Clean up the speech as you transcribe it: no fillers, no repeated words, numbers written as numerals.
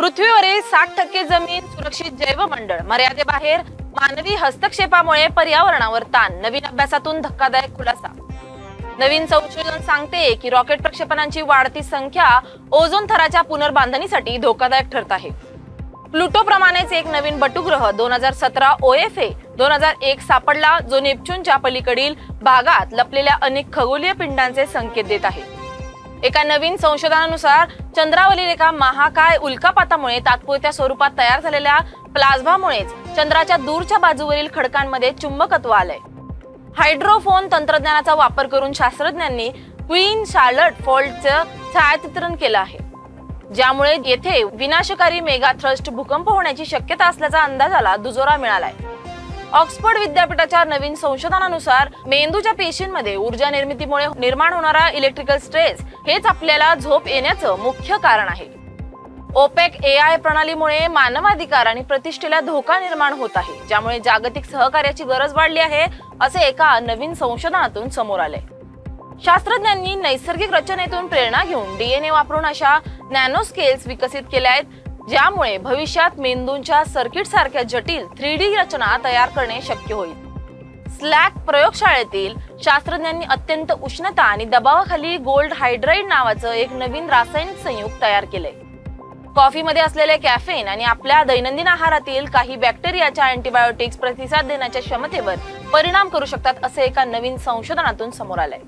पृथ्वीवरील 60% जमीन सुरक्षित जैवमंडळ मर्यादेबाहेर, मानवी हस्तक्षेपामुळे पर्यावरणावर ताण. नवीन अभ्यासातून धक्कादायक खुलासा. नवीन संशोधन सांगते की रॉकेट प्रक्षेपणांची वाढती संख्या ओझोन थराच्या पुनर्बांधणीसाठी धोकादायक ठरत आहे. प्लुटो प्रमाणेच एक नवीन बटुग्रह 2017 OFA 2001 सापडला, जो नेपच्यूनच्या पलीकडील भागात लपलेल्या अनेक खगोलीय पिंडांचे संकेत देत आहे. एका नवीन संशोधनानुसार चंद्रावरील एका महाकाय उल्कापातामुळे तात्पुरत्या स्वरूपात तयार झालेल्या प्लाझ्मामुळेच चंद्राच्या दूरच्या बाजूवरील खडकांमध्ये चुंबकत्व आलंय. हायड्रोफोन तंत्रज्ञानाचा वापर करून शास्त्रज्ञांनी क्वीन शार्लट फॉल्टचं छायाचित्रण केलं आहे, ज्यामुळे येथे विनाशकारी मेगा थ्रस्ट भूकंप होण्याची शक्यता असल्याचा अंदाजाला दुजोरा मिळालाय. ऑक्सफर्ड विद्यापीठाच्या नवीन संशोधनानुसार मेंदूच्या पेशींमध्ये ऊर्जा निर्मितीमुळे निर्माण होणारा इलेक्ट्रिकल स्ट्रेस हेच आपल्याला झोप येण्याचं मुख्य कारण आहे. ओपेक AI प्रणालीमुळे मानवाधिकार आणि प्रतिष्ठेला धोका निर्माण होत आहे, ज्यामुळे जागतिक सहकार्याची गरज वाढली आहे, असे एका नवीन संशोधनातून समोर आले. शास्त्रज्ञांनी नैसर्गिक रचनेतून प्रेरणा घेऊन DNA वापरून अशा नॅनो स्केल्स विकसित केल्या आहेत, ज्यामुळे भविष्यात मेंदूंच्या सर्किट सारख्या जटिल 3D रचना तयार करणे शक्य होईल. स्लॅक प्रयोगशाळेतील शास्त्रज्ञांनी अत्यंत उष्णता आणि दबावाखाली गोल्ड हायड्राइड नावाचं एक नवीन रासायनिक संयुग तयार केलंय. कॉफीमध्ये असलेले कॅफेन आणि आपल्या दैनंदिन आहारातील काही बॅक्टेरियाच्या अँटीबायोटिक्स प्रतिसाद देण्याच्या क्षमतेवर परिणाम करू शकतात, असे एका नवीन संशोधनातून समोर आलंय.